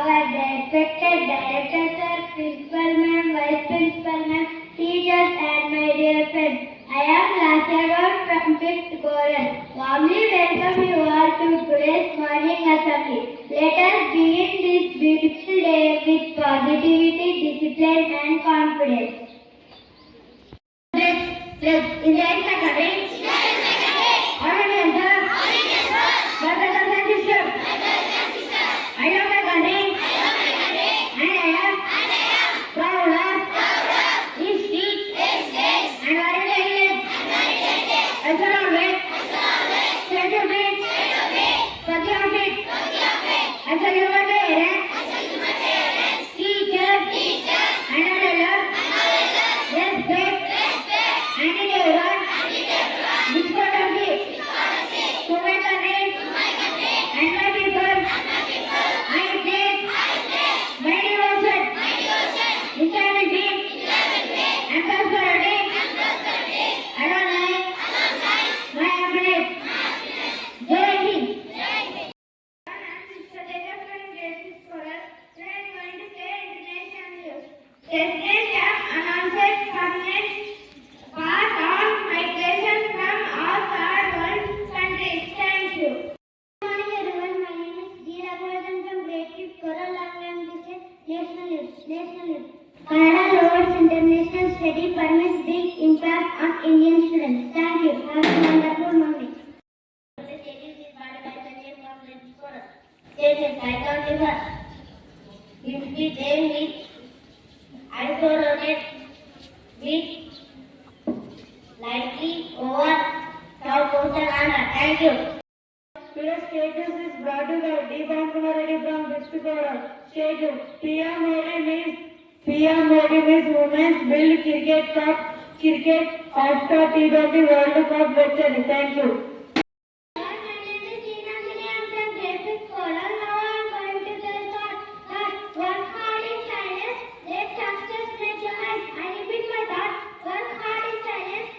our respected director sir, principal ma'am, vice principal ma'am, teachers and my dear friends. I am Lasya Gaur from 5th Koran. Warmly welcome you all to today's morning assembly. Let us begin this beautiful day with positivity, discipline and confidence. In the I love my country and I am proud of this state and very I shall always celebrate forgive it. I shall give my parents, teachers and others respect and everyone because of it. To my country and my people. I take my devotion, integrity, and prosperity. I don't like my happiness. Jai Hind. Destination announces permanent pass on migration from all third world countries. Thank you. Good morning everyone. My name is G. Raghunath from grade 5 Koral Language National Youth. Canada Lowers International Study permits big impact on Indian students. Thank you. Have a wonderful morning. The state is divided by the name of the Koral. State is Saigon River. It is there with isolated with lightly over South Coastal Ghana. Thank you. Today's status is brought to the Deepak Kumar Reddy from Vistipura. Status PM Modi means Women's Build Cricket Cup Cricket after T20 World Cup victory. Thank you. My name is Tina Sini. I am from grade 6 Koral. Now I am going to tell that work hard in science, let success make your eyes. I repeat my thought. Work hard in science,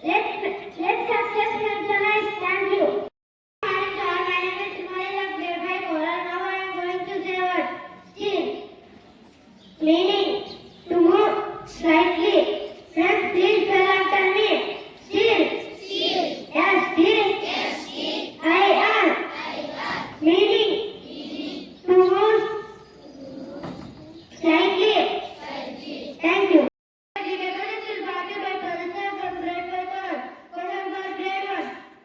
let success make your eyes. Thank you. Meaning to move slightly. Friends, please spell after me. Still. S-T-I-R. Meaning to move slightly. Thank you.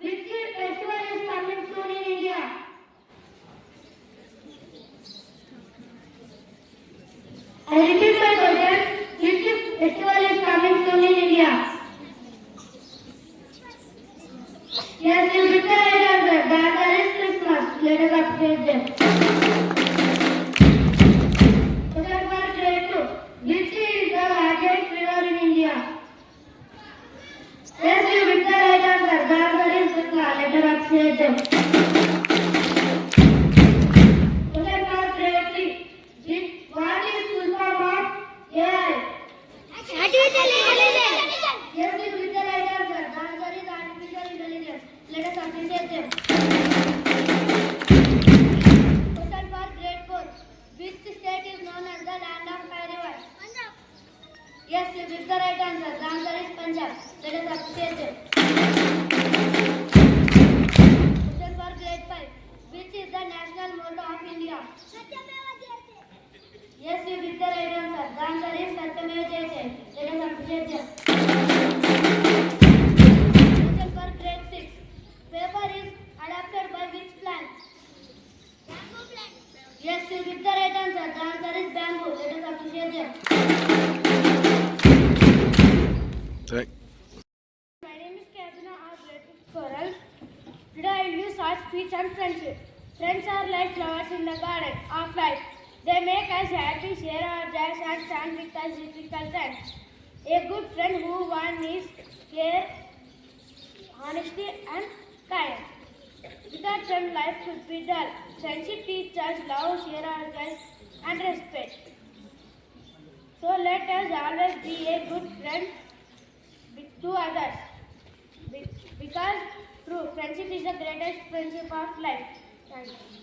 Which festival is coming soon in India? I repeat my question. Which festival is coming soon in India? Yes, you picked the right answer. The answer is Christmas. Let us appreciate them. Question for grade 2. Which is the largest river in India? Yes, you picked the right answer. The answer is Ganga. Let us appreciate them. Yes, you with the right answer. The answer is artificial intelligence. Let us appreciate them. Question for grade 4. Which state is known as the land of five rivers? Punjab. Yes, you with the right answer. The answer is Punjab. Let us appreciate them. Question for grade 5. Which is the national motto of India? Satyameva Jayate. Yes, you with the right answer. The answer is Satyameva Jayate. Let us appreciate them. Question for grade 6. Paper is adapted by which plant? Bamboo plant. Yes, you with the right answer. The answer is bamboo. Let us appreciate them. Check. My name is Kevina of grade 6 Koral. Today I will use short speech on friendship. Friends are like flowers in the garden of life. They make us happy, share our joys and stand with us difficult times. A good friend who one is care, honesty and kind. Without friend, life could be dull. Friendship teaches us love, share our joys and respect. So let us always be a good friend to others. Because true friendship is the greatest friendship of life. Thank you.